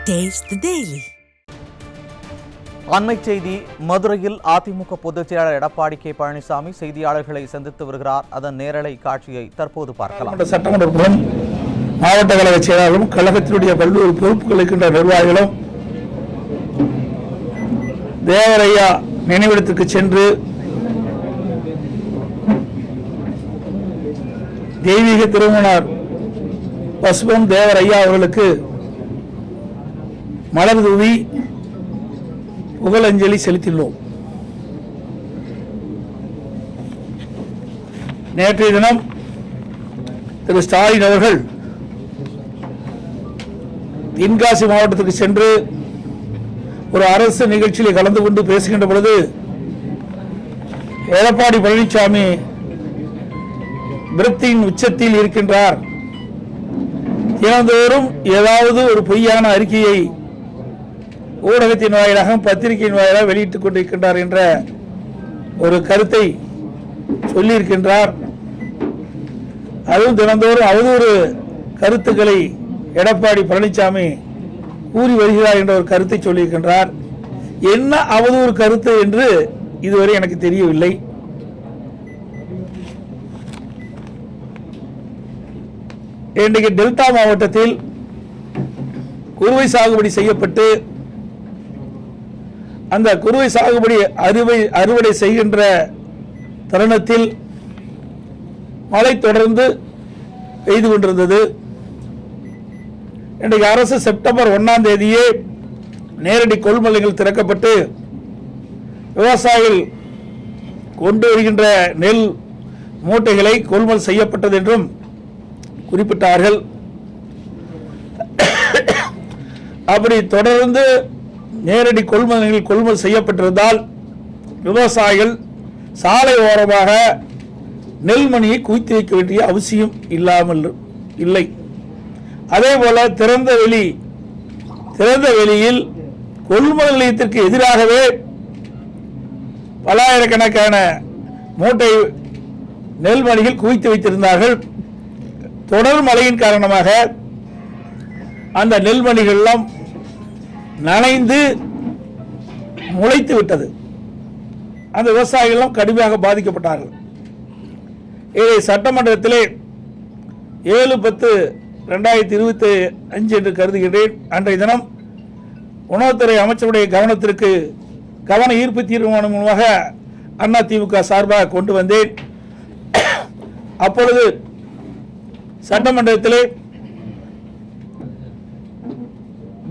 Taste the Daily. அண்மை செய்தி. மதுரையில் அதிமுக பொதுச் செயலாளர் எடப்பாடி கே பழனிசாமி செய்தியாளர்களை சந்தித்து வருகிறார். அதன் நேரலை காட்சியை தற்போது பார்க்கலாம். சட்டமன்ற மாவட்ட கழக செயலாளரும் கழகத்தினுடைய பல்வேறு பொறுப்புகள் இருக்கின்ற நிர்வாகிகளும் தேவரையா நினைவிடத்திற்கு சென்று தெய்வீக திருமணர் பசுபம் தேவரையா அவர்களுக்கு மலர் தூவி புகழஞ்சலி செலுத்தினோம். நேற்றைய தினம் திரு ஸ்டாலின் அவர்கள் தென்காசி மாவட்டத்திற்கு சென்று ஒரு அரசு நிகழ்ச்சியில் கலந்து கொண்டு பேசுகின்ற பொழுது எடப்பாடி பழனிசாமி விருத்தியின் உச்சத்தில் இருக்கின்றார், தினந்தோறும் ஏதாவது ஒரு பொய்யான அறிக்கையை ஊடகத்தின் வாயிலாக பத்திரிகையின் வாயிலாக வெளியிட்டுக் கொண்டிருக்கின்றார் என்ற ஒரு கருத்தை சொல்லியிருக்கின்றார். அதுவும் தினந்தோறும் அவதூறு கருத்துக்களை எடப்பாடி பழனிசாமி கூறி வருகிறார் என்ற ஒரு கருத்தை சொல்லியிருக்கின்றார். என்ன அவதூறு கருத்து என்று இதுவரை எனக்கு தெரியவில்லை. இன்றைக்கு டெல்டா மாவட்டத்தில் குறுவை சாகுபடி செய்யப்பட்டு அந்த குறுவை சாகுபடி அறுவடை செய்கின்ற தருணத்தில் மழை தொடர்ந்து பெய்து கொண்டிருந்தது. இன்றைக்கு அரசு செப்டம்பர் 1ஆம் தேதியே நேரடி கொள்முதல்கள் திறக்கப்பட்டு விவசாயிகள் கொண்டு வருகின்ற நெல் மூட்டைகளை கொள்முதல் செய்யப்பட்டது என்றும் குறிப்பிட்டார்கள். அப்படி தொடர்ந்து நேரடி கொள்முதல் செய்யப்பட்டிருந்தால் விவசாயிகள் சாலை ஓரமாக நெல்மணியை குவித்து வைக்க வேண்டிய அவசியம் இல்லாமல் இல்லை. அதே போல திறந்த வெளியில் கொள்முதல் நிலையத்திற்கு எதிராகவே பல்லாயிரக்கணக்கான மூட்டை நெல்மணிகள் குவித்து வைத்திருந்தார்கள். தொடர் மழையின் காரணமாக அந்த நெல்மணிகள் எல்லாம் நனைந்து முளைத்து விட்டது. அந்த விவசாயிகள் கடுமையாக பாதிக்கப்பட்டார்கள். இதை சட்டமன்றத்திலே 7/10/2025 என்று கருதுகின்றேன். அன்றைய தினம் உணவுத்துறை அமைச்சருடைய கவன ஈர்ப்பு தீர்மானம் மூலமாக அதிமுக சார்பாக கொண்டு வந்தேன். அப்பொழுது சட்டமன்றத்திலே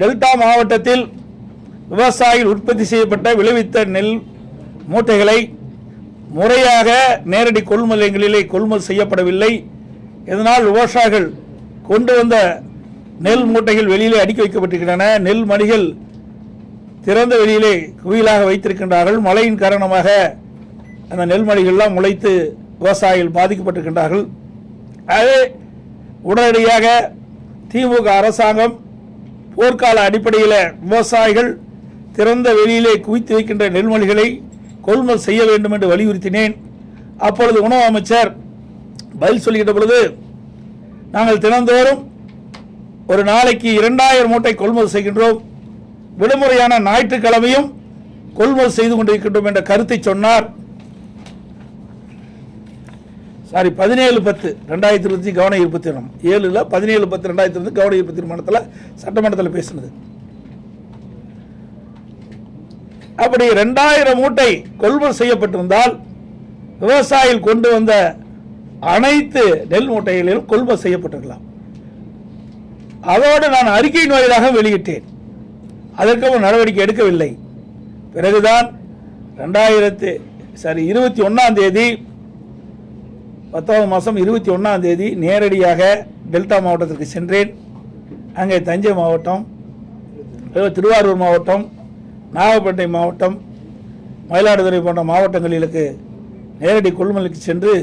டெல்டா மாவட்டத்தில் விவசாயிகள் உற்பத்தி செய்யப்பட்ட விளைவித்த நெல் மூட்டைகளை முறையாக நேரடி கொள்முதலிலே கொள்முதல் செய்யப்படவில்லை. இதனால் விவசாயிகள் கொண்டு வந்த நெல் மூட்டைகள் வெளியிலே அடுக்கி வைக்கப்பட்டிருக்கின்றன. நெல் மணிகள் திறந்த வெளியிலே குவியலாக வைத்திருக்கின்றார்கள். மழையின் காரணமாக அந்த நெல் மணிகள்லாம் முளைத்து விவசாயிகள் பாதிக்கப்பட்டிருக்கின்றார்கள். அதே உடனடியாக திமுக அரசாங்கம் போர்க்கால அடிப்படையில் விவசாயிகள் திறந்த வெளியிலே குவித்து வைக்கின்ற நெல்மணிகளை கொள்முதல் செய்ய வேண்டும் என்று வலியுறுத்தினேன். அப்பொழுது உணவு அமைச்சர் பதில் சொல்கின்ற பொழுது, நாங்கள் தினந்தோறும் ஒரு நாளைக்கு 2000 மூட்டை கொள்முதல் செய்கின்றோம், விடுமுறையான ஞாயிற்றுக்கிழமையும் கொள்முதல் செய்து கொண்டிருக்கின்றோம் என்ற கருத்தை சொன்னார். 17/10/2025 கவன ஈர்ப்பு தீர்மானம் 17/10/2025 கவன ஈர்ப்பு தீர்மானத்தில் சட்டமன்றத்தில் பேசினது. அப்படி 2000 மூட்டை கொள்முதல் செய்யப்பட்டிருந்தால் விவசாயிகள் கொண்டு வந்த அனைத்து நெல் மூட்டைகளிலும் கொள்முதல் செய்யப்பட்டிருக்கலாம். அதோடு நான் அறிக்கையின் வாயிலாக வெளியிட்டேன். அதற்கு நடவடிக்கை எடுக்கவில்லை. பிறகுதான் 21ஆம் தேதி 10ஆம் மாதம் 21ஆம் தேதி நேரடியாக டெல்டா மாவட்டத்திற்கு சென்றேன். அங்கே தஞ்சை மாவட்டம், திருவாரூர் மாவட்டம், நாகப்பட்டினம் மாவட்டம், மயிலாடுதுறை போன்ற மாவட்டங்களுக்கு நேரடி கொள்முதலுக்கு சென்று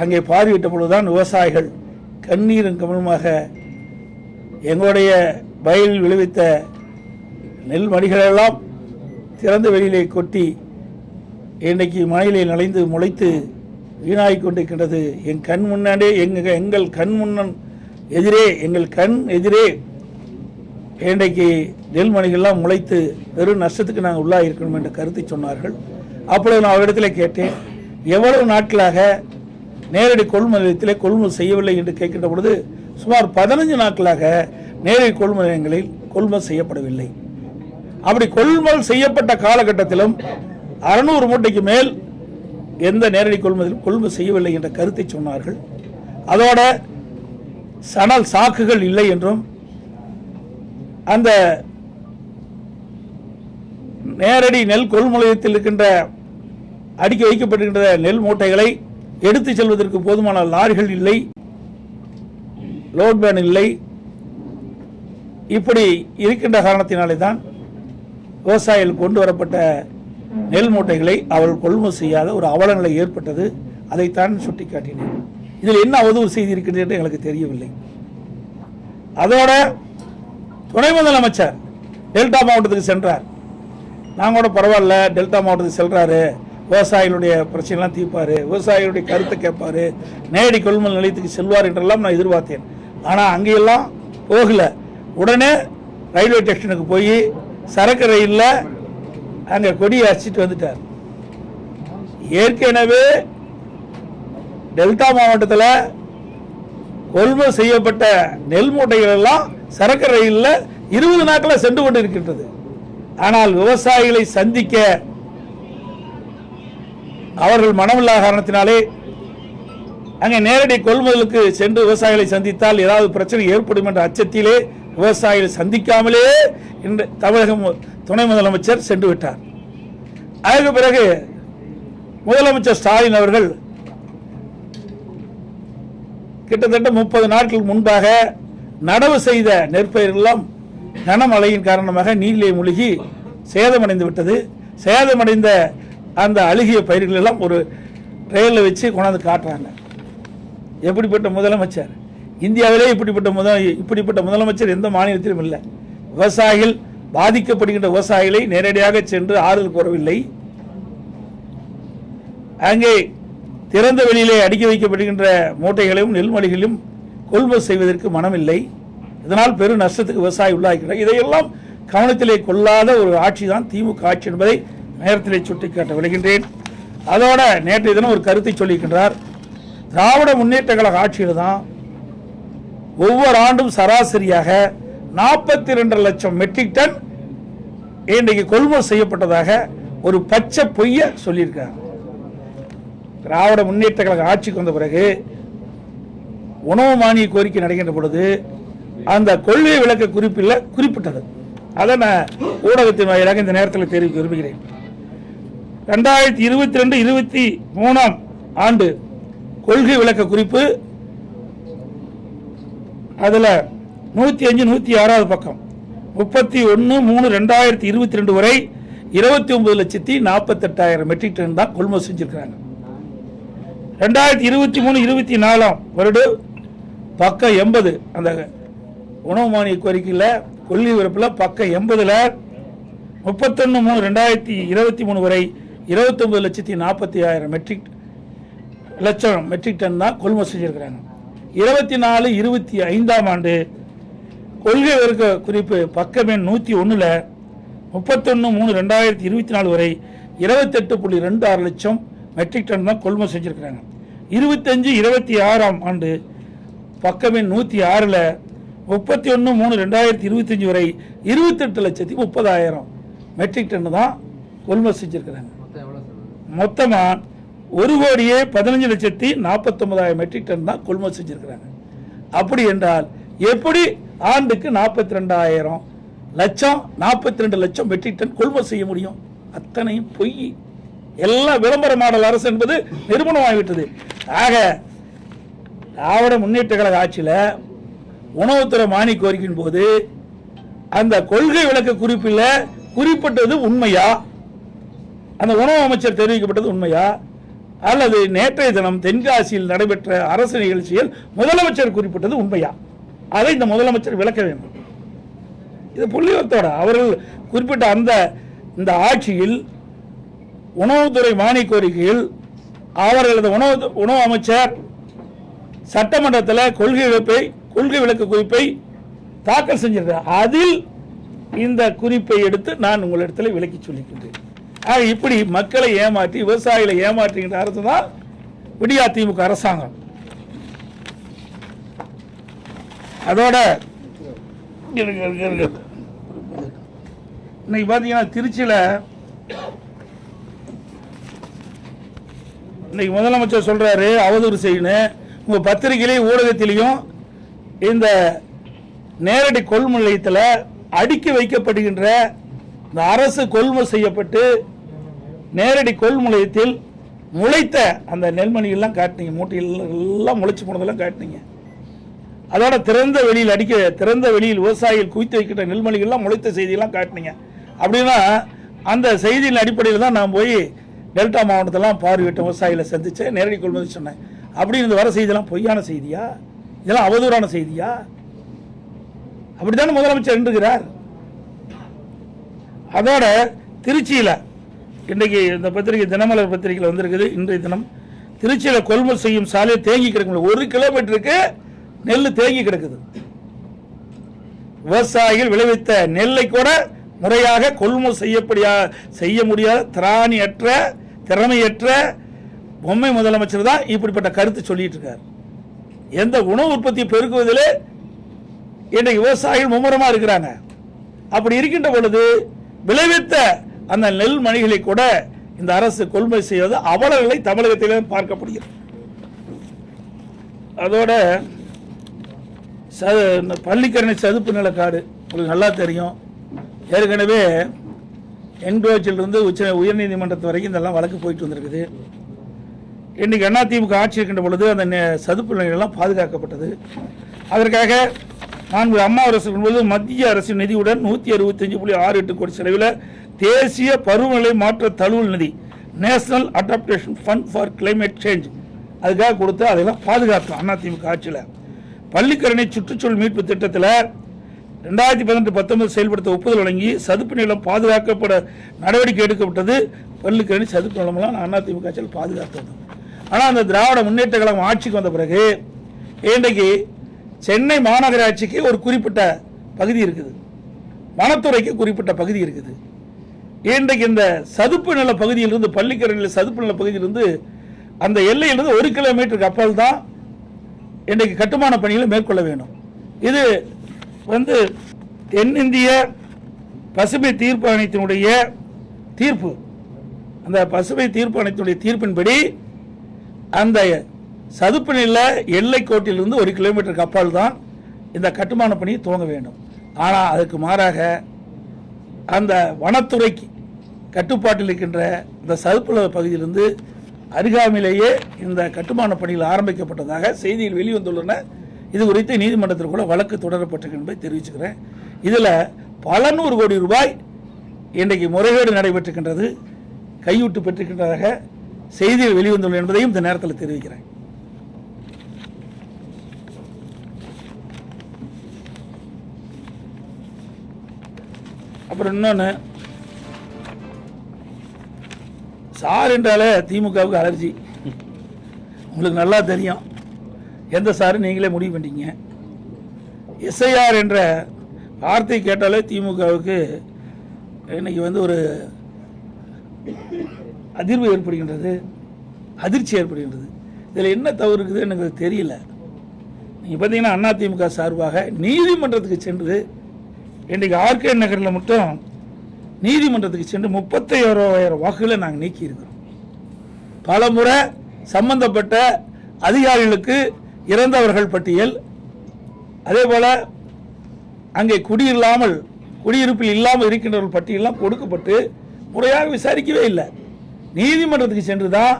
அங்கே பார்வையிட்ட பொழுதுதான் விவசாயிகள் கண்ணீரும் கவனமாக எங்களுடைய வயலில் விளைவித்த நெல் மணிகளெல்லாம் திறந்த வெளியிலே கொட்டி இன்றைக்கு மழையிலே நனைந்து முளைத்து வீணாகிக் கொண்டிருக்கின்றது. என் கண் முன்னாடி எங்கள் கண் முன்னன் எதிரே எங்கள் கண் எதிரே இன்றைக்கு நெல்மணிகள்லாம் முளைத்து பெரும் நஷ்டத்துக்கு நாங்கள் உள்ளாக இருக்கணும் என்ற கருத்தை சொன்னார்கள். அப்பொழுது நான் அவரிடத்தில் கேட்டேன், எவ்வளவு நாட்களாக நேரடி கொள்முதல் நிலையத்தில் கொள்முதல் செய்யவில்லை என்று கேட்கின்ற பொழுது சுமார் 15 நாட்களாக நேரடி கொள்முதல் நிலையங்களில் கொள்முதல் செய்யப்படவில்லை. அப்படி கொள்முதல் செய்யப்பட்ட காலகட்டத்திலும் 600 மூட்டைக்கு மேல் எந்த நேரடி கொள்முதல் செய்யவில்லை என்ற கருத்தை சொன்னார்கள். அதோட சணல் சாக்குகள் இல்லை என்றும் அந்த நேரடி நெல் கொள்முதலத்தில் இருக்கின்ற அடுக்கி வைக்கப்பட்டிருக்கின்ற நெல் மூட்டைகளை எடுத்து செல்வதற்கு போதுமான லாரிகள் இல்லை, லோட் பேன் இல்லை. இப்படி இருக்கின்ற காரணத்தினாலே தான் விவசாயிகள் கொண்டு வரப்பட்ட நெல் மூட்டைகளை அவர்கள் கொள்முதல் செய்யாத ஒரு அவலநிலை ஏற்பட்டது. அதைத்தான் சுட்டிக்காட்டினேன். இதில் என்ன அவதூறு செய்தி இருக்கிறது என்று எங்களுக்கு தெரியவில்லை. அதோட துணை முதலமைச்சர் டெல்டா மாவட்டத்துக்கு சென்றார். நாங்கள் கூட பரவாயில்ல, டெல்டா மாவட்டத்துக்கு செல்றாரு, விவசாயிகளுடைய பிரச்சனைலாம் தீர்ப்பார், விவசாயிகளுடைய கருத்தை கேட்பார், நேரடி கொள்முதல் நிலையத்துக்கு செல்வார் என்றெல்லாம் நான் எதிர்பார்த்தேன். ஆனால் அங்கெல்லாம் போகல. உடனே ரயில்வே ஸ்டேஷனுக்கு போய் சரக்கு ரயிலில் அங்கே கொடியை அடிச்சிட்டு வந்துட்டார். ஏற்கனவே டெல்டா மாவட்டத்தில் கொள்முதல் செய்யப்பட்ட நெல் மூட்டைகள் எல்லாம் சரக்கு ரயிலில் 20 நாட்களில் சென்று கொண்டு இருக்கின்றது. ஆனால் விவசாயிகளை சந்திக்க அவர்கள் மனமில்லாத காரணத்தினாலே அங்கே நேரடி கொள்முதலுக்கு சென்று விவசாயிகளை சந்தித்தால் ஏதாவது பிரச்சனை ஏற்படும் என்ற அச்சத்திலே விவசாயிகளை சந்திக்காமலே இன்று தமிழக துணை முதலமைச்சர் சென்று விட்டார். அதற்கு பிறகு முதலமைச்சர் ஸ்டாலின் அவர்கள் கிட்டத்தட்ட 30 நாட்களுக்கு முன்பாக நடவு செய்த நெற்பயிரெல்லாம் கனமழையின் காரணமாக நீரிலே மூழ்கி சேதமடைந்து விட்டது. சேதமடைந்த அந்த அழுகிய பயிர்கள் எல்லாம் ஒரு ட்ரெயினில் வச்சு கொண்டாந்து காட்டுறாங்க. எப்படிப்பட்ட முதலமைச்சர்! இந்தியாவிலே இப்படிப்பட்ட முதலமைச்சர் எந்த மாநிலத்திலும் இல்லை. விவசாயிகள் பாதிக்கப்படுகின்ற விவசாயிகளை நேரடியாக சென்று ஆறுதல் கூறவில்லை. அங்கே திறந்த வெளியிலே அடுக்கி வைக்கப்படுகின்ற மூட்டைகளையும் நெல்மணிகளையும் கொள்முதல் செய்வதற்கு மனமில்லை. இதனால் பெரும் நஷ்டத்துக்கு விவசாயி உள்ளாகிறார். இதையெல்லாம் கவனத்திலே கொள்ளாத ஒரு ஆட்சி தான் திமுக ஆட்சி என்பதை நேரத்திலே சுட்டிக்காட்ட விளைகின்றேன். அதோட நேற்றைய தினம் ஒரு கருத்தை சொல்லியிருக்கின்றார். திராவிட முன்னேற்ற கழக ஆட்சியில் தான் ஒவ்வொரு ஆண்டும் சராசரியாக 42 லட்சம் மெட்ரிக் டன் இன்றைக்கு கொள்முதல் செய்யப்பட்டதாக ஒரு பச்சை பொய்ய சொல்லியிருக்காங்க. திராவிட முன்னேற்ற கழக ஆட்சிக்கு வந்த பிறகு உணவு மானிய கோரிக்கை நடக்கின்ற பொழுது அந்த கொள்கை விளக்க குறிப்பில் குறிப்பிட்டது. அதை நான் ஊடகத்தின் வாயிலாக இந்த நேரத்தில் தெரிவிக்க விரும்புகிறேன். 2022-23 ஆண்டு கொள்கை விளக்க குறிப்பு அதில் 105-106 பக்கம் 31/3/2022 வரை 29,48,000 மெட்ரிக் டன் தான் கொள்முதல் செஞ்சிருக்கிறாங்க. 2023-24 வருடம் பக்கம் 80 அந்த உணவு மானிய கோரிக்கையில் கொள்கை விறப்பில் பக்கம் 80ல் 31/3/2023 வரை 29,40,000 மெட்ரிக் டன் தான் கொள்முதல் செஞ்சிருக்கிறாங்க. 24-25 ஆண்டு கொள்கை விறக்க குறிப்பு பக்கம் எண் 101ல் 31/3/2024 வரை 28.26 லட்சம் மெட்ரிக் டன் தான் கொள்முதல் செஞ்சிருக்கிறாங்க. 25-26 ஆண்டு பக்கம் எண் 106ல் 31/3/2025 வரை 28,30,000 மெட்ரிக் டன் தான் கொள்முதல் செஞ்சிருக்கிறாங்க. மொத்தமா 1,15,49,000 மெட்ரிக் டன் தான் கொள்முதல் செஞ்சிருக்கிறாங்க. அப்படி என்றால் எப்படி ஆண்டுக்கு 42 லட்சம் மெட்ரிக் டன் கொள்முதல் செய்ய முடியும்? அத்தனையும் பொய். எல்லாம் விளம்பர மாடல் அரசு என்பது நிரூபணமாகிவிட்டது. ஆக திராவிட முன்னேற்ற கழக ஆட்சியில் உணவுத்துறை மானிய கோரிக்கையின் போது அந்த கொள்கை விளக்க குறிப்பில் குறிப்பிட்டது உண்மையா? அந்த உணவு அமைச்சர் தெரிவிக்கப்பட்டது உண்மையா? அல்லது நேற்றைய தினம் தென்காசியில் நடைபெற்ற அரசு நிகழ்ச்சியில் முதலமைச்சர் குறிப்பிட்டது உண்மையா? அதை இந்த முதலமைச்சர் விளக்க வேண்டும். இது புள்ளிவரத்தோட அவர்கள் குறிப்பிட்ட இந்த ஆட்சியில் உணவுத்துறை மானிய கோரிக்கையில் அவர்களது உணவு அமைச்சர் சட்டமன்றத்தில் கொள்கை விளக்க குறிப்பை தாக்கல் செஞ்சிருக்கார். அதில் இந்த குறிப்பை எடுத்து நான் உங்களிடத்தில் விளக்கி சொல்லிக்கின்றேன். இப்படி மக்களை ஏமாற்றி விவசாயிகளை ஏமாற்றுகின்ற அரசு தான் விடியா திமுக அரசாங்கம். அதோட இன்னைக்கு பாத்தீங்கன்னா திருச்சியில் இன்னைக்கு முதலமைச்சர் சொல்றாரு அவதூறு செய்யணும். உங்க பத்திரிகையிலையும் ஊடகத்திலையும் இந்த நேரடி கொள்முதல் நிலையத்தில் அடுக்கி வைக்கப்படுகின்ற இந்த அரசு கொள்முதல் செய்யப்பட்டு நேரடி கொள்முதல் நிலையத்தில் முளைத்த அந்த நெல்மணிகள்லாம் காட்டினீங்க, மூட்டைகள் எல்லாம் முளைச்சு போனதெல்லாம் காட்டினீங்க. அதோட திறந்த வெளியில் விவசாயிகள் குவித்து வைக்கின்ற நெல்மணிகள்லாம் முளைத்த செய்தியெல்லாம் காட்டினீங்க. அப்படின்னா அந்த செய்தியின் அடிப்படையில் தான் நான் போய் டெல்டா மாவட்டத்தெல்லாம் பார்வையிட்ட விவசாயிகளை சந்திச்சு நேரடி கொள்முதல் சொன்னேன். அப்படின்னு இந்த வர செய்தியெல்லாம் பொய்யான செய்தியா? இதெல்லாம் அவதூறான செய்தியா? அப்படித்தானே முதலமைச்சர் எண்ணுகிறார். அதோட திருச்சியில் இன்றைக்கு இந்த பத்திரிகை தினமலர் பத்திரிகையில் வந்திருக்குது. இன்றைய தினம் திருச்சியில் கொள்முதல் செய்யும் சாலையை தேங்கி கிடக்கும். 1 கிலோமீட்டருக்கு நெல் தேங்கி கிடக்குது. விவசாயிகள் விளைவித்த நெல்லை கூட முறையாக கொள்முதல் செய்ய முடியாத திராணியற்ற திறமையற்ற பொம்மை முதலமைச்சர் தான் இப்படிப்பட்ட கருத்து சொல்லிட்டு இருக்கார். எந்த உணவு உற்பத்தியை பெருக்குவதில் இன்றைக்கு விவசாயிகள் மும்முரமா இருக்கிறாங்க. அப்படி இருக்கின்ற பொழுது விளைவித்த அந்த நெல் மணிகளை கூட இந்த அரசு கொள்முதல் செய்வது அவலங்களை தமிழகத்திலே பார்க்கப்படுகிறது. அதோட பள்ளிக்கரணை சதுப்பு நிலக்காடு உங்களுக்கு நல்லா தெரியும். ஏற்கனவே என்க்ரோச்சிலிருந்து உயர்நீதிமன்றத்து வரைக்கும் இதெல்லாம் வழக்கு போயிட்டு வந்திருக்குது. இன்னைக்கு அதிமுக ஆட்சி இருக்கின்ற பொழுது அந்த சதுப்பு நிலையெல்லாம் பாதுகாக்கப்பட்டது. அதற்காக அம்மா அரசு என்பது மத்திய அரசின் நிதியுடன் 165.68 கோடி செலவில் தேசிய பருவநிலை மாற்ற தழுவல் நிதி national adaptation fund for climate change அதுக்காக கொடுத்து அதெல்லாம் பாதுகாத்தோம். அதிமுக ஆட்சியில் பள்ளிக்கரணை சுற்றுச்சூழல் மீட்பு திட்டத்தில் 2018-19 செயல்படுத்த ஒப்புதல் வழங்கி சதுப்பு நிலம் பாதுகாக்கப்பட நடவடிக்கை எடுக்கப்பட்டது. பள்ளிக்கரணை சதுப்பு நிலமெல்லாம் அதிமுக ஆட்சியில் பாதுகாத்தது. ஆனால் அந்த திராவிட முன்னேற்ற கழகம் ஆட்சிக்கு வந்த பிறகு இன்றைக்கு சென்னை மாநகராட்சிக்கு ஒரு குறிப்பிட்ட பகுதி இருக்குது, வனத்துறைக்கு குறிப்பிட்ட பகுதி இருக்குது. இன்றைக்கு இந்த சதுப்பு நில பகுதியிலிருந்து பள்ளிக்கரணையில் சதுப்பு நில பகுதியிலிருந்து அந்த எல்லையிலிருந்து 1 கிலோமீட்டருக்கு அப்பால் தான் இன்றைக்கு கட்டுமான பணிகளை மேற்கொள்ள வேண்டும். இது தென்னிந்திய பசுமை தீர்ப்பு ஆணையத்தினுடைய தீர்ப்பு. அந்த பசுமை தீர்ப்பு ஆணையத்தினுடைய தீர்ப்பின்படி அந்த சதுப்பு நில எல்லை கோட்டிலிருந்து 1 கிலோமீட்டருக்கு அப்பால் தான் இந்த கட்டுமான பணியை துவங்க வேண்டும். ஆனால் அதுக்கு மாறாக அந்த வனத்துறைக்கு கட்டுப்பாட்டில் இருக்கின்ற இந்த சதுப்பு நில பகுதியிலிருந்து அருகாமையிலேயே இந்த கட்டுமான பணிகள் ஆரம்பிக்கப்பட்டதாக செய்தியில் வெளிவந்துள்ளன. இது குறித்து நீதிமன்றத்தில் கூட வழக்கு தொடரப்பட்டிருக்கு என்பதை தெரிவிச்சுக்கிறேன். இதில் பல 100 கோடி ரூபாய் இன்றைக்கு முறைகேடு நடைபெற்றிருக்கின்றது, கையூட்டு பெற்றிருக்கின்றதாக செய்தியில் வெளிவந்துள்ளன என்பதையும் இந்த நேரத்தில் தெரிவிக்கிறேன். அப்புறம் இன்னொன்று, சார் என்றாலே திமுகவுக்கு அலர்ஜி. உங்களுக்கு நல்லா தெரியும் எந்த சார் நீங்களே முடிவு பண்ணிட்டீங்க. எஸ்ஐஆர் என்ற வார்த்தை கேட்டாலே திமுகவுக்கு இன்னைக்கு ஒரு அதிர்வு ஏற்படுகின்றது, அதிர்ச்சி ஏற்படுகின்றது. இதில் என்ன தவறு இருக்குது எனக்கு தெரியல. நீங்கள் பார்த்தீங்கன்னா அதிமுக சார்பாக நீதிமன்றத்துக்கு சென்று இன்றைக்கு ஆர்கே நகரில் மட்டும் நீதிமன்றத்துக்கு சென்று 31,000 வாக்குகளை நாங்கள் நீக்கியிருக்கிறோம். பல முறை சம்பந்தப்பட்ட அதிகாரிகளுக்கு இறந்தவர்கள் பட்டியல், அதே போல அங்கே குடியிருப்பில் இல்லாமல் இருக்கின்றவர்கள் பட்டியலாம் கொடுக்கப்பட்டு முறையாக விசாரிக்கவே இல்லை. நீதிமன்றத்துக்கு சென்று தான்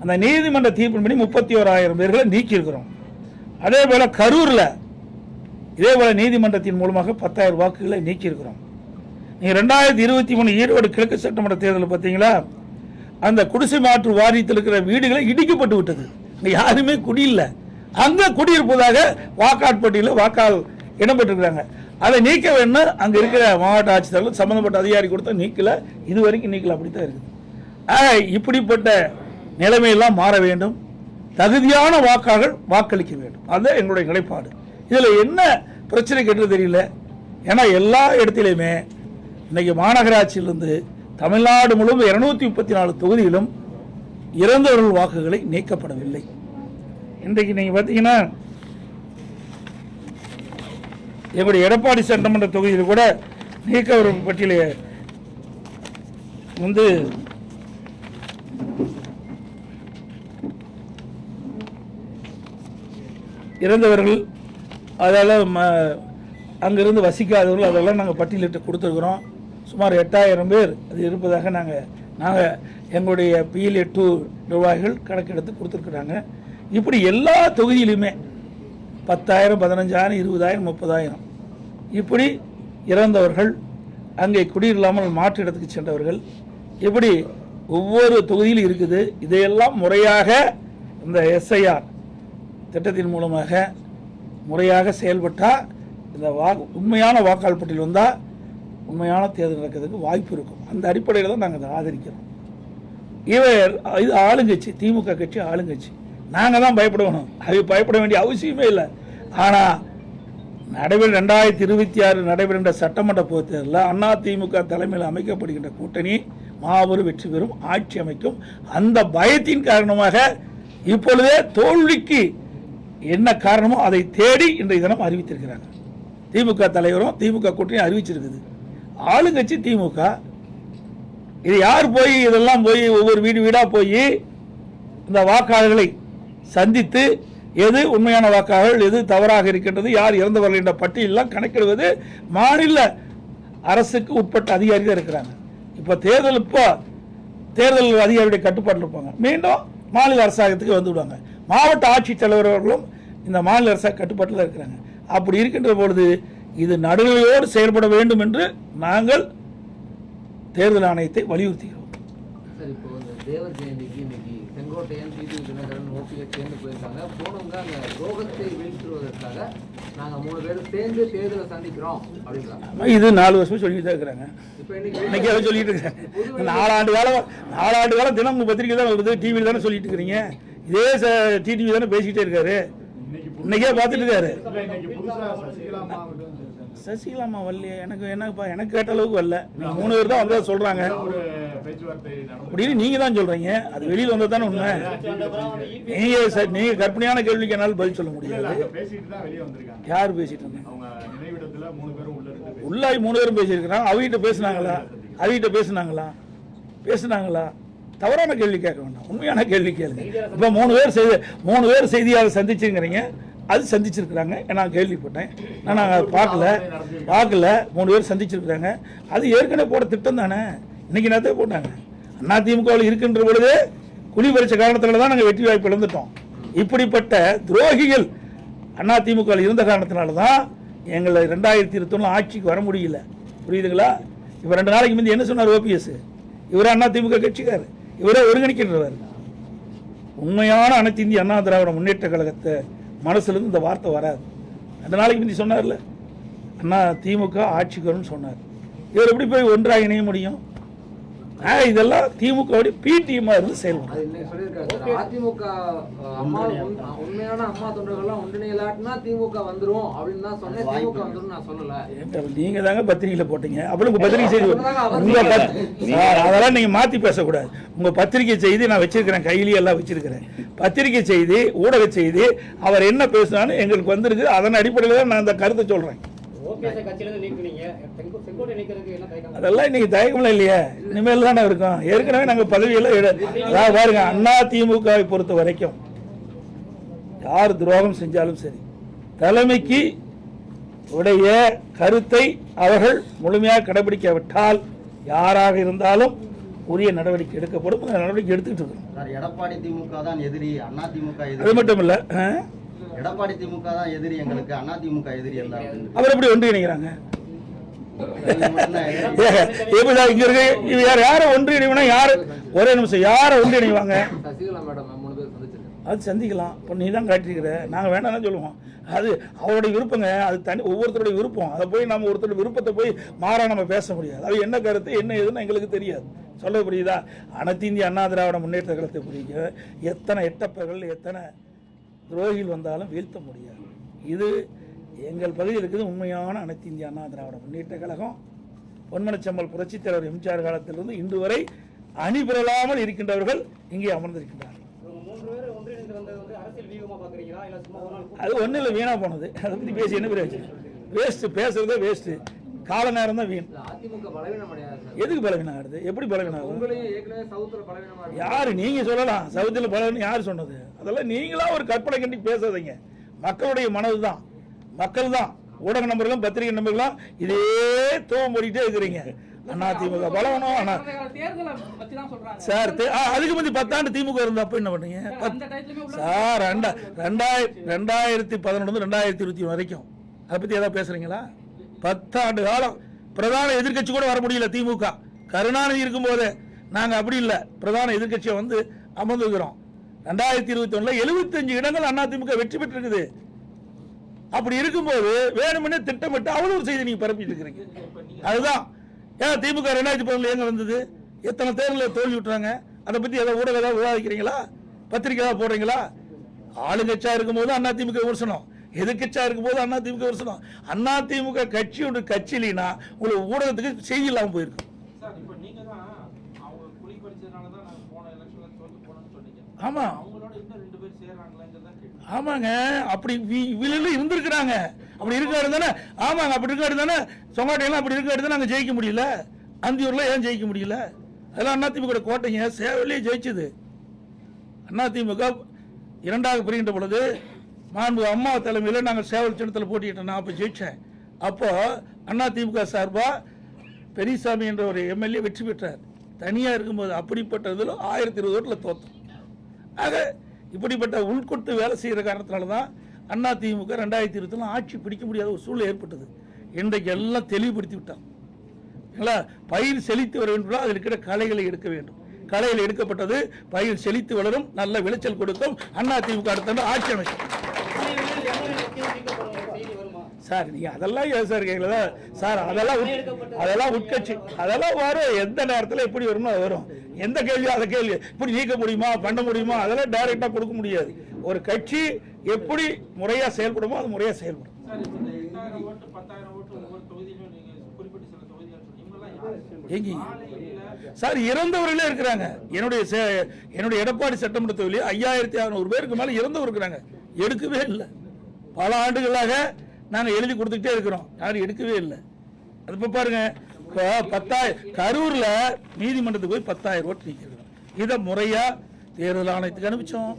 அந்த நீதிமன்ற தீர்ப்பின்படி 31,000 பேர்களை நீக்கியிருக்கிறோம். அதே போல கரூரில் இதே போல நீதிமன்றத்தின் மூலமாக 10,000 வாக்குகளை நீக்கியிருக்கிறோம். நீங்கள் 2023 ஈரோடு கிழக்கு சட்டமன்ற தேர்தலில் பார்த்தீங்களா, அந்த குடிசை மாற்று வாரியத்தில் இருக்கிற வீடுகளை இடிக்கப்பட்டு விட்டது. யாருமே குடியில்லை, அங்கே குடியிருப்பதாக வாக்காட்பட்டியலில் வாக்கால் இடம்பெற்றிருக்கிறாங்க. அதை நீக்க வேண்டும். அங்கே இருக்கிற மாவட்ட ஆட்சித்தலைவர் சம்பந்தப்பட்ட அதிகாரி கொடுத்தா நீக்கல, இது வரைக்கும் நீக்கல, அப்படித்தான் இருக்குது. இப்படிப்பட்ட நிலைமையெல்லாம் மாற வேண்டும். தகுதியான வாக்காளர்கள் வாக்களிக்க வேண்டும். அதுதான் எங்களுடைய நிலைப்பாடு. இதில் என்ன பிரச்சனை கேட்டு தெரியல. ஏன்னா எல்லா இடத்திலையுமே இன்னைக்கு மாநகராட்சியிலிருந்து தமிழ்நாடு முழுவதும் 234 தொகுதியிலும் இறந்தவர்கள் வாக்குகளை நீக்கப்படவில்லை. இன்றைக்கு நீங்க பார்த்தீங்கன்னா எங்களுடைய எடப்பாடி சட்டமன்ற தொகுதியில் கூட நீக்கவர்கள் பட்டியலே வந்து இறந்தவர்கள், அதெல்லாம் அங்கிருந்து வசிக்காதவர்கள், அதெல்லாம் நாங்கள் பட்டியலிட்டு கொடுத்துருக்குறோம். சுமார் 8000 பேர் அது இருப்பதாக நாங்கள் எங்களுடைய PLA2 நிர்வாகிகள் கணக்கெடுத்து கொடுத்துருக்குறாங்க. இப்படி எல்லா தொகுதியிலுமே 10,000, 15,000, 20,000, 30,000 இப்படி இறந்தவர்கள், அங்கே குடியில்லாமல் மாற்று இடத்துக்கு சென்றவர்கள், இப்படி ஒவ்வொரு தொகுதியிலும் இருக்குது. இதையெல்லாம் முறையாக இந்த SIR திட்டத்தின் மூலமாக முறையாக செயல்பட்டால் இந்த உண்மையான வாக்காளர் பட்டியல் வந்தால் உண்மையான தேர்தல் நடக்கிறதுக்கு வாய்ப்பு இருக்கும். அந்த அடிப்படையில் தான் நாங்கள் அதை ஆதரிக்கிறோம். இது ஆளுங்கட்சி, திமுக கட்சி ஆளுங்கட்சி. நாங்கள் தான் பயப்படணும், அது பயப்பட வேண்டிய அவசியமே இல்லை. ஆனால் 2026 நடைபெறுகின்ற சட்டமன்ற பொதுத் தேர்தலில் அதிமுக தலைமையில் அமைக்கப்படுகின்ற கூட்டணி மாபெரும் வெற்றி பெறும், ஆட்சி அமைக்கும். அந்த பயத்தின் காரணமாக இப்பொழுதே தோல்விக்கு என்ன காரணமோ அதை தேடி இன்றைய தினம் அறிவித்திருக்கிறாங்க. திமுக தலைவரும் திமுக கூட்டணி அறிவிச்சிருக்குது. ஆளுங்கட்சி திமுக. இது யார் போய் இதெல்லாம் போய் ஒவ்வொரு வீடா போய் இந்த வாக்காளர்களை சந்தித்து எது உண்மையான வாக்காளர்கள், எது தவறாக இருக்கின்றது, யார் இறந்தவர்கள் என்ற பட்டியலாம் கணக்கிடுவது மாநில அரசுக்கு உட்பட்ட அதிகாரிகள் இருக்கிறாங்க. இப்போ தேர்தல் அதிகாரியுடைய கட்டுப்பாட்டில் இருப்பாங்க. மீண்டும் மாநில அரசாங்கத்துக்கு வந்து விடுவாங்க. மாவட்ட ஆட்சித்தலைவர் அவர்களும் இந்த மாநில அரசாங்க கட்டுப்பாட்டில் இருக்கிறாங்க. அப்படி இருக்கின்ற பொழுது இது நடுநிலையோடு செயல்பட வேண்டும் என்று நாங்கள் தேர்தல் ஆணையத்தை வலியுறுத்துகிறோம். தேவர் ஜெயந்திக்கு இன்னைக்கு செங்கோட்டையன், டிடிவி தினகரன், OPS சேர்ந்து போயிருக்காங்க. போனவங்க அந்த ரோகத்தை வீழ்த்துவதற்காக நாங்கள் 3 பேர் சேர்ந்து தேர்தலை சந்திக்கிறோம் அப்படிங்கிறாங்க. இது 4 வருஷம் சொல்லிட்டு தான் இருக்கிறாங்க. இன்னைக்கு அதை சொல்லிட்டு இருக்காங்க. 4 ஆண்டு காலம் தினம் உங்க பத்திரிகை தான் வருது, டிவியில் தானே சொல்லிட்டு இருக்கிறீங்க. இதே டிடிவி தானே பேசிக்கிட்டே இருக்காரு. இன்னைக்கே பார்த்துட்டு இருக்காரு. சசிகலாமா வரலையே, எனக்கு கேட்ட அளவுக்கு வரல. 3 பேர் தான் வந்தா சொல்றாங்க அப்படின்னு நீங்க தான் சொல்றீங்க. அது வெளியில் வந்தது தானே உண்மை. நீங்க கற்பனையான கேள்விக்கு என்னால் பதில் சொல்ல முடியாது. யார் பேசிட்டு இருந்தாங்க? உள்ளாய் 3 பேரும் பேசியிருக்கிறாங்க. அவகிட்ட பேசினாங்களா? தவறான கேள்வி கேட்க வேண்டாம், உண்மையான கேள்வி கேளுங்க. இப்போ 3 பேர் செய்தியாளர் சந்திச்சுங்கிறீங்க. அது சந்திச்சிருக்கிறாங்க, நான் கேள்விப்பட்டேன். நான் பார்க்கல. 3 பேர் சந்திச்சிருக்கிறாங்க. அது ஏற்கனவே போட திட்டம் தானே. இன்னைக்கு நேரத்தை போட்டாங்க. அதிமுகவில் இருக்கின்ற பொழுது குழி பறிச்ச காரணத்தினால தான் நாங்கள் வெற்றி வாய்ப்பு இழந்துட்டோம். இப்படிப்பட்ட துரோகிகள் அதிமுகவில் இருந்த காரணத்தினால தான் எங்களை 2021 ஆட்சிக்கு வர முடியல. புரியுதுங்களா? இப்போ 2 நாளைக்கு முந்தைய என்ன சொன்னார் OPS? இவரே அதிமுக கட்சிக்கார், இவரே ஒருங்கிணைக்கின்றவர். உண்மையான அனைத்து இந்திய அண்ணா திராவிட முன்னேற்ற கழகத்தை மனசுலேருந்து இந்த வார்த்தை வராது. 2 நாளைக்கு முந்தி சொன்னார்ல, திமுக ஆட்சிக்கு வரும்னு சொன்னார். இவர் எப்படி போய் ஒன்றாக இணைய முடியும்? இதெல்லாம் திமுக பிடிஎம் இருந்து செயல்படும். அதிமுக உண்மையான அம்மா தொண்டர்கள்லாம் ஒன்றிணையலாட்டினா திமுக வந்துரும் அப்படின்னு தான் சொன்னேன். திமுக வந்துரும் நான் சொல்லல. நீங்க தாங்க பத்திரிகையில போட்டீங்க. அப்புறம் உங்க பத்திரிகை செய்தி அதெல்லாம் நீங்க மாத்தி பேசக்கூடாது. உங்க பத்திரிகை செய்தி நான் வச்சிருக்கிறேன், கையிலேயே எல்லாம் வச்சிருக்கிறேன். பத்திரிகை செய்தி, ஊடக செய்தி, அவர் என்ன பேசினாலும் எங்களுக்கு வந்திருக்கு. அதன் அடிப்படையில் தான் நான் அந்த கருத்தை சொல்றேன். அதெல்லாம் இன்னைக்கு தயக்கம்ல இல்லையா? இனிமேல் தானே இருக்கும். ஏற்கனவே நாங்க பதவியெல்லாம் பாருங்க. அதிமுகவை பொறுத்த வரைக்கும் யார் துரோகம் செஞ்சாலும் சரி, தலைமைக்கு உடைய கருத்தை அவர்கள் முழுமையாக கடைபிடிக்காவிட்டால் யாராக இருந்தாலும் உரிய நடவடிக்கை எடுக்கப்படும். நடவடிக்கை எடுத்துக்கிட்டு இருக்கோம். எடப்பாடி திமுக தான் எதிரி, அதிமுக அது மட்டும் இல்ல, எடப்பாடி திமுக தான் எதிரி எங்களுக்கு, அதிமுக எதிரி அல்ல. அவர் எப்படி ஒன்றிணைக்கிறாங்க? இங்க இருக்கு யார ஒன்றிணைவனா? யாரு ஒரே நிமிஷம் யார ஒன்றிணைவாங்க? அது சந்திக்கலாம். இப்போ நீ தான் காட்டிருக்கிற, நாங்கள் வேண்டாம்னு சொல்லுவோம். அது அவருடைய விருப்பங்க, அது தனி ஒவ்வொருத்தருடைய விருப்பம். அதை போய் நம்ம ஒருத்தருடைய விருப்பத்தை போய் மாறா நம்ம பேச முடியாது. அது என்ன கருத்து என்ன ஏதுன்னு எங்களுக்கு தெரியாது. சொல்ல புரியுதா? அனைத்து இந்திய அண்ணா திராவிட முன்னேற்ற கழகத்தை புரியுங்க. எத்தனை எட்டப்பர்கள், எத்தனை துரோகிகள் வந்தாலும் வீழ்த்த முடியாது. இது எங்கள் பகுதியில் இருக்குது உண்மையான அனைத்து இந்திய அண்ணா திராவிட முன்னேற்ற கழகம். பொன்மனச்செம்மல் புரட்சித் தலைவர் எம்ஜிஆர் காலத்திலிருந்து இன்று வரை அணி பெறலாமல் இருக்கின்றவர்கள் இங்கே அமர்ந்திருக்கின்றார்கள். அது ஒன்றும் இல்லை, வீணா போனது. அதை பற்றி பேசி என்ன பிரயோஜனம்? வேஸ்ட், பேசுறதே வேஸ்ட், கால நேரம் தான் வீண். அதிமுக பலவீனம் அடையாது. எதுக்கு பலவீனம் ஆகுது? எப்படி பலவீனம் ஆகுது? உங்களையும் ஏற்கனவே சவுத்துல பலவீனமா இருக்கு. யாரு நீங்க சொல்லலாம் சவுத்துல பலவீனம் யார் சொன்னது? அதெல்லாம் நீங்களா ஒரு கற்பனை கண்டி பேசாதீங்க. மக்களுடைய மனது தான், மக்கள் தான். ஊடக நம்பர்களும் பத்திரிகை நம்பர்களும் இதே தூவம் போடிட்டே இருக்கிறீங்க. அதிமுக பலவீனம் சார். அதுக்கு முந்தி 10 ஆண்டு திமுக இருந்தா அப்ப என்ன பண்ணீங்க சார்? 2011 2021 வரைக்கும் அதை பத்தி ஏதாவது பேசுறீங்களா? 10 ஆண்டு காலம் பிரதான எதிர்கட்சி கூட வர முடியல திமுக. கருணாநிதி இருக்கும் போது நாங்க அப்படி இல்லை, பிரதான எதிர்கட்சியை வந்து அமர்ந்துக்கிறோம். 2021 75 இடங்கள் அதிமுக வெற்றி பெற்றிருக்குது. அப்படி இருக்கும்போது வேணும்னே திட்டமிட்டு அவ்வளவு செய்தி நீங்க பரப்பிட்டு இருக்கிறீங்க. அதுதான் ஏன் திமுக 2011 எங்க வந்தது? எத்தனை தேர்தலில் தோல்வி விட்டுறாங்க? அதை பத்தி ஏதாவது ஊடகம் ஏதாவது விவாதிக்கிறீங்களா? பத்திரிகை ஏதாவது போடுறீங்களா? ஆளுங்கட்சியா இருக்கும் போது அதிமுக விமர்சனம், எதிர்கட்சியா இருக்கும் போது அதிமுக விமர்சனம். அதிமுக கட்சியோட கட்சியிலா உங்களுக்கு ஊடகத்துக்கு செய்தி இல்லாமல் போயிருக்கு. ஆமா ஆமாங்க, அப்படி இருந்திருக்கிறாங்க. அப்படி இருக்காரு தானே? ஆமாங்க, அப்படி இருக்காரு தானே? சொங்காட்டையெல்லாம் அப்படி இருக்காரு தானே அங்கே ஜெயிக்க முடியல. அந்தியூர்ல ஏன் ஜெயிக்க முடியல? அதெல்லாம் அதிமுக கோட்டைங்க, சேவலே ஜெயிச்சது. அதிமுக இரண்டாக பிரிகின்ற பொழுது மாண்பு அம்மா தலைமையில் நாங்கள் சேவல் சின்னத்தில் போட்டிட்டோம். நான் அப்போ ஜெயிச்சேன். அப்போ அதிமுக சார்பா பெரியசாமி என்ற ஒரு எம்எல்ஏ வெற்றி பெற்றார். தனியா இருக்கும்போது அப்படிப்பட்டதில் 1020 ஓட்டில் தோத்தோம். ஆக இப்படிப்பட்ட உள்கொட்டு வேலை செய்கிற காரணத்தினால தான் அதிமுக 2020 ஆட்சி பிடிக்க முடியாத ஒரு சூழ்நிலை ஏற்பட்டது. இன்றைக்கு எல்லாம் தெளிவுபடுத்தி விட்டான். பயிர் செழித்து வர வேண்டும், அதில் இருக்கிற களைகளை எடுக்க வேண்டும். களைகள் எடுக்கப்பட்டது, பயிர் செழித்து வளரும், நல்ல விளைச்சல் கொடுக்கும். அதிமுக அடுத்த ஆட்சி அமைக்கும். சார் நீங்க அதெல்லாம் ஏன் சார் கேட்கல சார்? அதெல்லாம் உட்கட்சி, அதெல்லாம் வரும். எந்த நேரத்தில் எப்படி வருமோ அது வரும். எந்த கேள்வியோ அதை கேள்வி இப்படி நீக்க முடியுமா, பண்ண முடியுமா, அதெல்லாம் டைரக்டா கொடுக்க முடியாது. ஒரு கட்சி எப்படி முறையா செயல்படுமோ அது முறையா செயல்படும். சார் இறந்தவர்களே இருக்கிறாங்க. என்னுடைய எடப்பாடி சட்டமன்ற தொகுதியில் 5600 பேருக்கு மேல இறந்தவர் இருக்கிறாங்க. எடுக்கவே இல்லை. பல ஆண்டுகளாக நாங்க எழுதி கொடுத்துட்டே இருக்கிறோம், யாரும் எடுக்கவே இல்லை. அது பாருங்க, கரூர்ல நீதிமன்றத்துக்கு போய் 10,000 ஓட்டு நீக்கிறோம். இதை முறையா தேர்தல் ஆணையத்துக்கு அனுப்பிச்சோம்.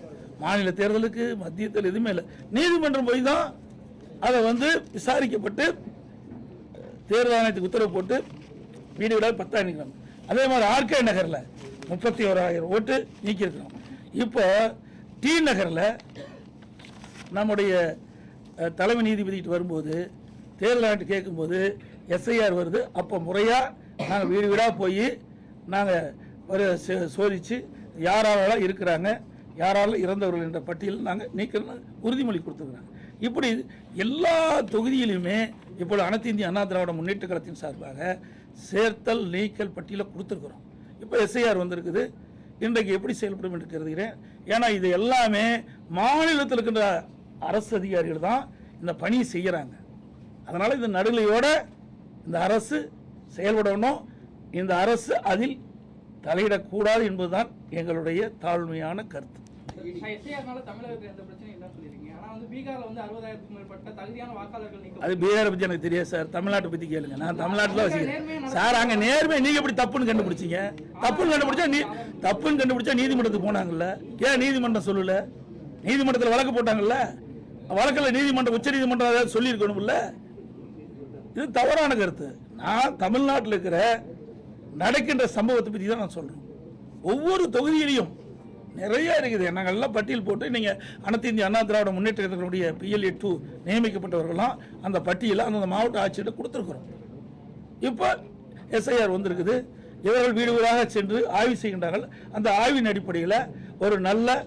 மாநில தேர்தலுக்கு, மத்தியத்தில் எதுவுமே இல்லை. நீதிமன்றம் போய் தான் அதை வந்து விசாரிக்கப்பட்டு தேர்தல் ஆணையத்துக்கு உத்தரவு போட்டு வீடு விட 10,000 நீக்கிறோம். அதே மாதிரி ஆர்கே நகர்ல 31,000 ஓட்டு நீக்கியிருக்கிறோம். இப்போ டி நகர்ல நம்முடைய தலைமை நீதிபதிட்டு வரும்போது தேர்தல் ஆணையத்தை கேட்கும்போது எஸ்ஐஆர் வருது. அப்போ முறையாக நாங்கள் வீடு வீடாக போய் நாங்கள் சோதித்து யாரெல்லாம் இருக்கிறாங்க, யாராலும் இறந்தவர்கள் என்ற பட்டியல் நாங்கள் நீக்க உறுதிமொழி கொடுத்துருக்குறாங்க. இப்படி எல்லா தொகுதியிலுமே இப்போது அனைத்து இந்திய அண்ணா திராவிட முன்னேற்ற கழகத்தின் சார்பாக சேர்த்தல் நீக்கல் பட்டியலை கொடுத்துருக்குறோம். இப்போ எஸ்ஐஆர் வந்திருக்குது. இன்றைக்கு எப்படி செயல்படும் என்று கருதுகிறேன். ஏன்னா இது எல்லாமே மாநிலத்தில் இருக்கின்ற அரசு அதிகாரிகள் தான் இந்த பணியை செய்யறாங்க. அதனால இந்த நடுநிலையோட இந்த அரசு செயல்படணும். இந்த அரசு அதில் தலையிடக்கூடாது என்பதுதான் எங்களுடைய தாழ்மையான கருத்து. அது பீகாரை பத்தி எனக்கு தெரியாது சார். தமிழ்நாட்டை பத்தி கேளுங்க. நான் தமிழ்நாட்டில் வசிக்கிறேன் சார். அங்க நேர்மை நீங்க எப்படி தப்புன்னு கண்டுபிடிச்சீங்க? தப்புன்னு கண்டுபிடிச்சா நீதிமன்றத்துக்கு போனாங்கல்ல, ஏன் நீதிமன்றம் சொல்லல? நீதிமன்றத்தில் வழக்கு போட்டாங்கல்ல, வழக்கில் நீதிமன்றம் உச்ச நீதிமன்றம் சொல்லி இருக்கணும்ல. இது தவறான கருத்து. நான் தமிழ்நாட்டில் இருக்கிற நடக்கின்ற சம்பவத்தை பற்றி தான் நான் சொல்றேன். ஒவ்வொரு தொகுதியிலையும் நிறைய இருக்குது. நாங்கள் எல்லாம் பட்டியல் போட்டு நீங்க அனைத்து இந்திய அண்ணா திராவிட முன்னேற்ற கழகத்தினுடைய PLA 2 நியமிக்கப்பட்டவர்களாம் அந்த பட்டியலை அந்த மாவட்ட ஆட்சியிடம் கொடுத்துருக்கிறோம். இப்போ SIR வந்திருக்குது. இவர்கள் வீடு வீடாக சென்று ஆய்வு செய்கின்றார்கள். அந்த ஆய்வின் அடிப்படையில் ஒரு நல்ல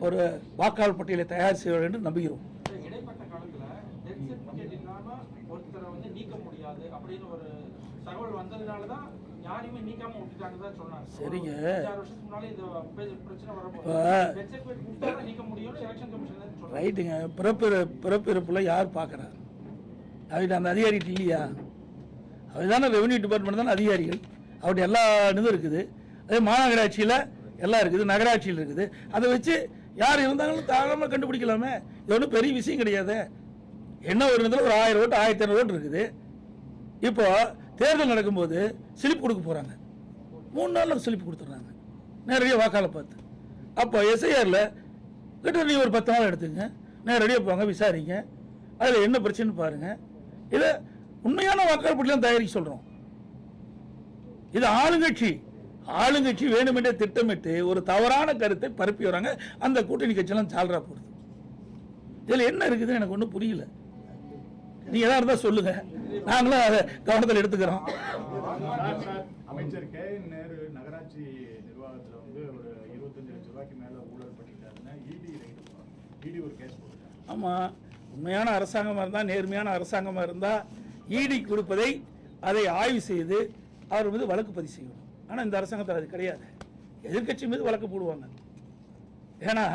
ஒரு வாக்காளர் பட்டியலை தயார் செய்ய வேண்டும் என்று நம்புகிறோம். இடைப்பட்ட காலத்துல ஒருத்தரை நீக்க முடியாது அப்படின்னு ஒரு தகவல் வந்ததுனாலதான் யாரையுமே நீக்காம விட்டுட்டாங்கன்னு தான் சொன்னாங்க. சரிங்க. 6 வருஷத்துக்கு முன்னாலே இந்த பிரச்சனை வரப்போ டெத் சர்டிஃபிகேட் கொடுத்தா நீக்க முடியும்னு எலெக்ஷன் கமிஷன் தான் சொன்னாங்க. ரைட்டுங்க. பிறப்பிறப்புல யார் பார்க்குறாரு? அவர்கிட்ட அந்த அதிகாரிகிட்ட இல்லையா? அவர் தானே ரெவன்யூ டிபார்ட்மெண்ட் தானே அதிகாரிகள். அவர்கிட்ட எல்லா இதுவும் இருக்குது. அதே மாநகராட்சியில் எல்லாம் இருக்குது, நகராட்சியில் இருக்குது. அதை வச்சு யார் இருந்தாங்களும் தாராளமாக கண்டுபிடிக்கலாமே. இது ஒன்றும் பெரிய விஷயம் கிடையாது. என்ன ஒரு இடத்துல ஒரு 1000 ஓட்டு 1500 ஓட்டு இருக்குது. இப்போ தேர்தல் நடக்கும்போது ஸ்லிப் கொடுக்க போகிறாங்க. 3 நாளில் ஸ்லிப் கொடுத்துட்றாங்க நேரடியாக வாக்காள பார்த்து. அப்போ எஸ்ஐஆரில் கிட்ட நீ ஒரு 10 நாள் எடுத்துங்க, நேரடியாக போங்க, விசாரிங்க, அதில் என்ன பிரச்சனை பாருங்கள். இதை உண்மையான வாக்காளர் பட்டியலாம் தயாரிக்க சொல்கிறோம். இது ஆளுங்கட்சி வேணுமென்றே திட்டமிட்டு ஒரு தவறான கருத்தை பரப்பி வராங்க. அந்த கூட்டணி கட்சியெல்லாம் சால்ரா போடுது. இதில் என்ன இருக்குதுன்னு எனக்கு ஒன்றும் புரியல. நீங்க எதா இருந்தா சொல்லுங்க, நாங்களும் அதை கவனத்தில் எடுத்துக்கிறோம். அமைச்சர் கே என் நேரு நகராட்சி நிர்வாகத்தில் வந்து ஒரு 25 லட்சம் ரூபாய்க்கு மேல ஊழல் பண்ணிட்டாருன்னா இடி ஒரு கேஸ் போட்டாங்க. ஆமா, உண்மையான அரசாங்கமாக இருந்தால், நேர்மையான அரசாங்கமாக இருந்தால் இடி கொடுப்பதை அதை ஆய்வு செய்து அவர் மீது வழக்கு பதிவு செய்யணும். ஆனால் இந்த அரசாங்கத்தில் அது கிடையாது. எதிர்கட்சி மீது வழக்கு போடுவாங்க. ஏன்னா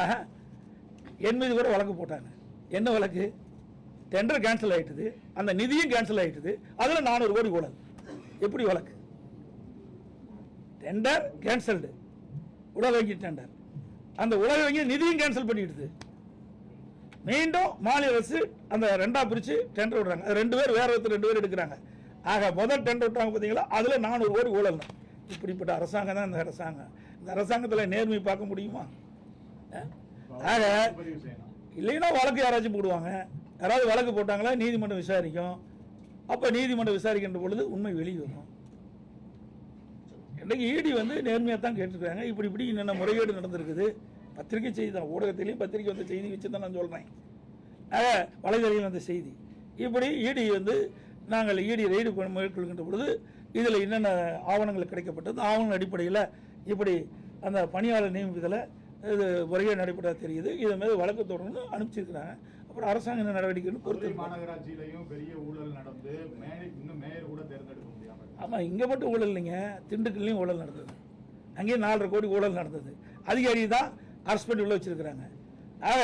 என் மீது கூட வழக்கு போட்டாங்க. என்ன வழக்கு? டெண்டர் கேன்சல் ஆயிட்டுது, அந்த நிதியும் கேன்சல் ஆயிட்டுது, அதில் 400 கோடி ஊழல். எப்படி வழக்கு? டெண்டர் கேன்சல்டு, உலக வங்கி டெண்டர், அந்த உலக வங்கி நிதியும் கேன்சல் பண்ணிடுது. மீண்டும் மாநில அரசு அந்த 2ஆ பிரிச்சு டெண்டர் விடுறாங்க. அது 2 பேர் வேற ஒருத்தர் 2 பேர் எடுக்கிறாங்க. ஆக முதல் டெண்டர் விட்டாங்க பார்த்தீங்களா, அதில் 400 கோடி ஊழல். இப்படிப்பட்ட அரசாங்கம் தான் இந்த அரசாங்கம். இந்த அரசாங்கத்தில் நேர்மை பார்க்க முடியுமா? ஆக இல்லைன்னா வழக்கு யாராச்சும் போடுவாங்க. யாராவது வழக்கு போட்டாங்களா நீதிமன்றம் விசாரிக்கும். அப்போ நீதிமன்றம் விசாரிக்கின்ற பொழுது உண்மை வெளியே வரும். இன்றைக்கு இடி வந்து நேர்மையாக தான் கேட்டுருக்காங்க. இப்படி என்னென்ன முறைகேடு நடந்திருக்குது. பத்திரிகை செய்தி தான், ஊடகத்திலையும் பத்திரிகை வந்த செய்தி வச்சு தான் நான் சொல்கிறேன். வலைதளத்தில் வந்த செய்தி. இப்படி இடி வந்து நாங்கள் இடி ரெய்டு மேற்கொள்கின்ற பொழுது இதில் என்னென்ன ஆவணங்கள் கிடைக்கப்பட்டது, ஆவணங்கள் அடிப்படையில் இப்படி அந்த பணியாளர் நியமிப்பதில் இது முறைகேடு நடைபெற்றா தெரியுது. இதை மீது வழக்கு தொடர்ந்து அனுப்பிச்சிருக்கிறாங்க. அப்புறம் அரசாங்கம் என்ன நடவடிக்கைன்னு பொறுத்து. மாநகராட்சியிலையும் பெரிய ஊழல் நடந்து இன்னும் மேயர் கூட தேர்ந்தெடுக்க முடியாமல். ஆமாம், இங்கே மட்டும் ஊழல் இல்லைங்க, திண்டுக்கல்லையும் ஊழல் நடந்தது. அங்கேயும் 4.5 கோடி ஊழல் நடந்தது. அதிகாரி தான் அரசு பண்ணி உள்ள வச்சிருக்கிறாங்க. ஆக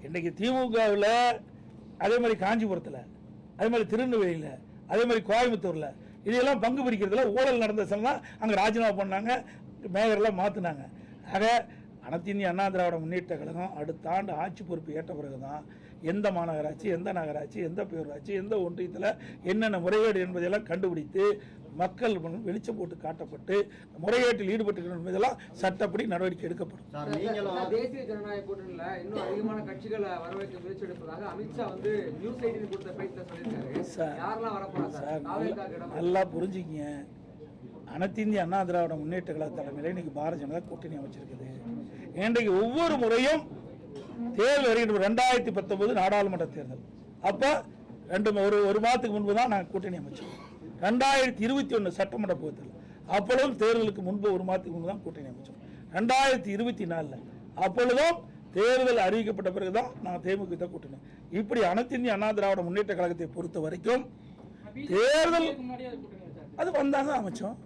இன்றைக்கு திமுகவில், அதே மாதிரி காஞ்சிபுரத்தில், அதே மாதிரி திருநெல்வேலியில், அதே மாதிரி கோயம்புத்தூரில் இதெல்லாம் பங்கு பிரிக்கிறதுல ஊழல் நடந்த சொன்னால் அங்கே ராஜினாமா பண்ணாங்க, மேயரெல்லாம் மாற்றினாங்க. ஆக அனைத்து இந்திய அண்ணா திராவிட முன்னேற்ற கழகம் அடுத்த ஆண்டு ஆட்சி பொறுப்பு ஏற்ற பிறகு தான் எந்த மாநகராட்சி, எந்த நகராட்சி, எந்த பேரூராட்சி, எந்த ஒன்றியத்தில் என்னென்ன முறைகேடு என்பதையெல்லாம் கண்டுபிடித்து மக்கள் வெளிச்சம் போட்டு காட்டப்பட்டு முறைகேட்டில் ஈடுபட்டு என்பதெல்லாம் சட்டப்படி நடவடிக்கை எடுக்கப்படும். தேசிய ஜனநாயக கூட்டணியில் இன்னும் அதிகமான கட்சிகளை வரவேற்க முயற்சி எடுப்பதாக அமித்ஷா வந்து நியூஸ் 18 கொடுத்த பேட்டில் சொல்லியிருக்காரு. யாரெல்லாம் வரப்போறாங்க? நல்லா புரிஞ்சுக்கிங்க. அனைத்து இந்திய அண்ணா திராவிட முன்னேற்ற கழக தலைமையில் இன்னைக்கு பாரதிய ஜனதா கூட்டணி அமைச்சிருக்குது. இன்றைக்கு ஒவ்வொரு முறையும் தேர்தல் வருகின்ற 2019 நாடாளுமன்ற தேர்தல் அப்போ ஒரு மாதத்துக்கு முன்பு தான் நாங்கள் கூட்டணி அமைச்சோம். 2021 சட்டமன்ற தேர்தல் அப்பொழுதும் தேர்தலுக்கு முன்பு ஒரு மாதத்துக்கு முன்பு தான் கூட்டணி அமைச்சோம். 2024 அப்பொழுதும் தேர்தல் அறிவிக்கப்பட்ட பிறகுதான் நாங்கள் தேமுதிக கூட்டணி. இப்படி அனைத்து இந்திய அண்ணா திராவிட முன்னேற்ற கழகத்தை பொறுத்த வரைக்கும் தேர்தல் அது வந்தாங்க அமைச்சோம்.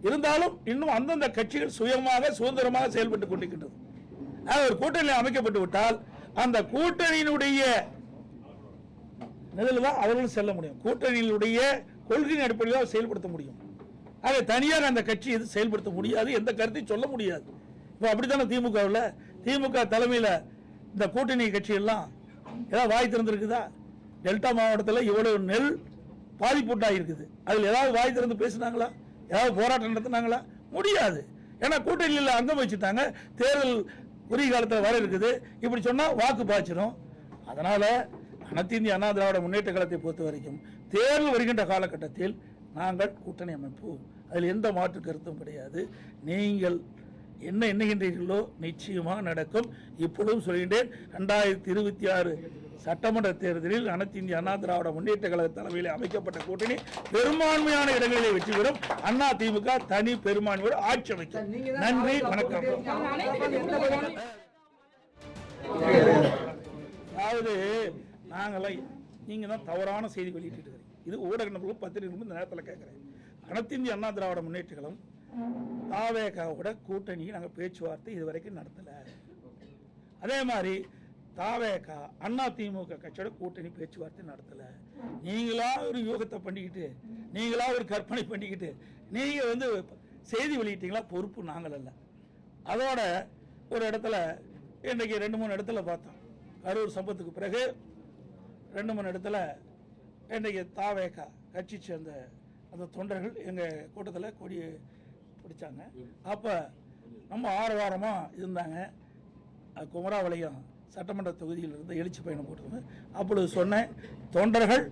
இருந்தாலும் இன்னும் அந்தந்த கட்சிகள் சுயமாக சுதந்திரமாக செயல்பட்டுக் கொண்டிருக்கின்றது. ஒரு கூட்டணி அமைக்கப்பட்டு விட்டால் அந்த கூட்டணியினுடைய நிலையில் தான் அவர்களும் செல்ல முடியும். கூட்டணியினுடைய கொள்கையின் அடிப்படையில் செயல்படுத்த முடியும். ஆக தனியாக அந்த கட்சி எது செயல்படுத்த முடியாது, எந்த கருத்தையும் சொல்ல முடியாது. இப்போ அப்படித்தானே திமுக தலைமையில் இந்த கூட்டணி கட்சியெல்லாம் ஏதாவது வாய் திறந்துருக்குதா? டெல்டா மாவட்டத்தில் இவ்வளவு நெல் பாதிப்புட்டாக இருக்குது. அதில் ஏதாவது வாய் திறந்து பேசினாங்களா? ஏதாவது போராட்டம் நடத்தினாங்களா? முடியாது. ஏன்னா கூட்டணியில் அங்கம் வச்சுட்டாங்க. தேர்தல் உரிய காலத்தில் வர இருக்குது. இப்படி சொன்னால் வாக்கு பாய்ச்சிடும். அதனால் அனைத்து இந்திய அண்ணா திராவிட முன்னேற்ற கழகத்தை பொறுத்த வரைக்கும் தேர்தல் வருகின்ற காலகட்டத்தில் நாங்கள் கூட்டணி அமைப்போம். அதில் எந்த மாற்று கருத்தும் கிடையாது. நீங்கள் என்ன எண்ணுகின்றீர்களோ நிச்சயமாக நடக்கும். இப்பொழுதும் சொல்கின்றேன், 2026 சட்டமன்ற தேர்தலில் அனைத்து இந்திய அண்ணா திராவிட முன்னேற்ற கழக தலைமையில் அமைக்கப்பட்ட கூட்டணி பெரும்பான்மையான இடங்களிலே வெற்றி பெறும். அண்ணா திமுக தனி பெரும்பான்மையோடு ஆட்சி அமைக்கும். நன்றி, வணக்கம். அதாவது நாங்களாம் நீங்க தான் தவறான செய்தி வெளியிட்டு இருக்கிறீங்க. இது ஊடக நபர்களும் பத்திரிகை இந்த நேரத்தில் கேட்கிறேன். அனைத்து இந்திய அண்ணா திராவிட முன்னேற்ற கழகம் தாவேகாவோட கூட்டணி நாங்கள் பேச்சுவார்த்தை இதுவரைக்கும் நடத்தலை. அதே மாதிரி தாவேகா அதிமுக கட்சியோட கூட்டணி பேச்சுவார்த்தை நடத்தலை. நீங்களா ஒரு யோகத்தை பண்ணிக்கிட்டு, நீங்களா ஒரு கற்பனை பண்ணிக்கிட்டு நீங்கள் செய்தி வெளியிட்டீங்களா, பொறுப்பு நாங்கள் அல்ல. அதோட ஒரு இடத்துல இன்றைக்கி 2-3 இடத்துல பார்த்தோம். கரூர் சம்பவத்துக்கு பிறகு 2-3 இடத்துல இன்றைக்கி தாவேகா கட்சி சேர்ந்த அந்த தொண்டர்கள் எங்கள் கூட்டத்தில் கொடி பிடிச்சாங்க. அப்போ நம்ம ஆரவாரமாக இருந்தாங்க. குமராவளையம் சட்டமன்ற தொகுதியில் இருந்து எழுச்சி பயணம் போட்டுருவேன். அப்பொழுது சொன்னேன், தொண்டர்கள்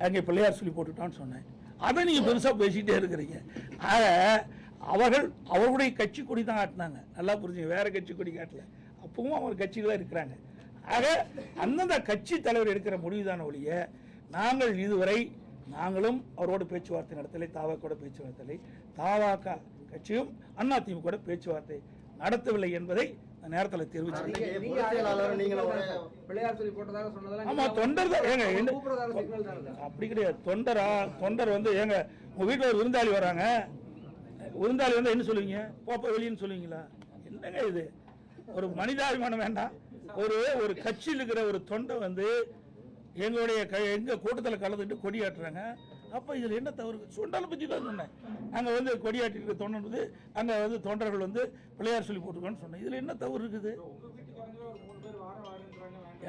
அங்கே பிள்ளையார் சொல்லி போட்டுட்டான்னு சொன்னேன். அதை நீங்கள் பெருசாக பேசிகிட்டே இருக்கிறீங்க. ஆக அவர்களுடைய கட்சி கொடி தான் காட்டினாங்க. நல்லா புரிஞ்சுங்க, வேற கட்சி கொடி காட்டல. அப்பவும் அவர் கட்சிகளாக இருக்கிறாங்க. ஆக அந்தந்த கட்சி தலைவர் எடுக்கிற முடிவுதான ஒழிய நாங்கள் இதுவரை நாங்களும் அவரோட பேச்சுவார்த்தை நடத்தலை, தாவாக்கோட பேச்சு நடத்தலை, தாவாக்கா கட்சியும் அதிமுக பேச்சுவார்த்தை நடத்தவில்லை என்பதை நேரத்தில் தெரிவிச்சு. ஆமா, தொண்டர் அப்படி கிடையாது. தொண்டர் ஏங்க உங்க வீட்டில் ஒரு விருந்தாளி வராங்க, விருந்தாளி என்ன சொல்லுவீங்க? போப்ப வெளியின்னு சொல்லுவீங்களா? என்னங்க இது? ஒரு மனிதாபிமானம் வேண்டாம். ஒரு கட்சியில் இருக்கிற ஒரு தொண்டை எங்க கூட்டத்தில் கலந்துட்டு கொடியாட்டுறாங்க. அப்ப இதுல என்ன தவறு? சொண்டால பத்தி தான் சொன்னேன். அங்க கொடியாட்டி தொண்டர் அங்க தொண்டர்கள் பிள்ளையார் சொல்லி போட்டுருக்கான்னு சொன்னேன். இதுல என்ன தவறு இருக்குது?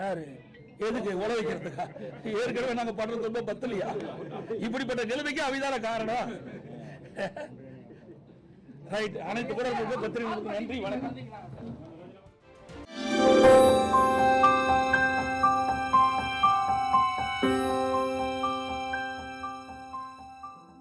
யாரு எதுக்கு உல வைக்கிறதுக்கா? ஏற்கனவே நாங்க படுறது ரொம்ப பத்தலையா? இப்படிப்பட்ட நிலைமைக்கு அவைதான காரணம். ரைட். அனைத்து கூட பத்திரிகை நன்றி, வணக்கம்.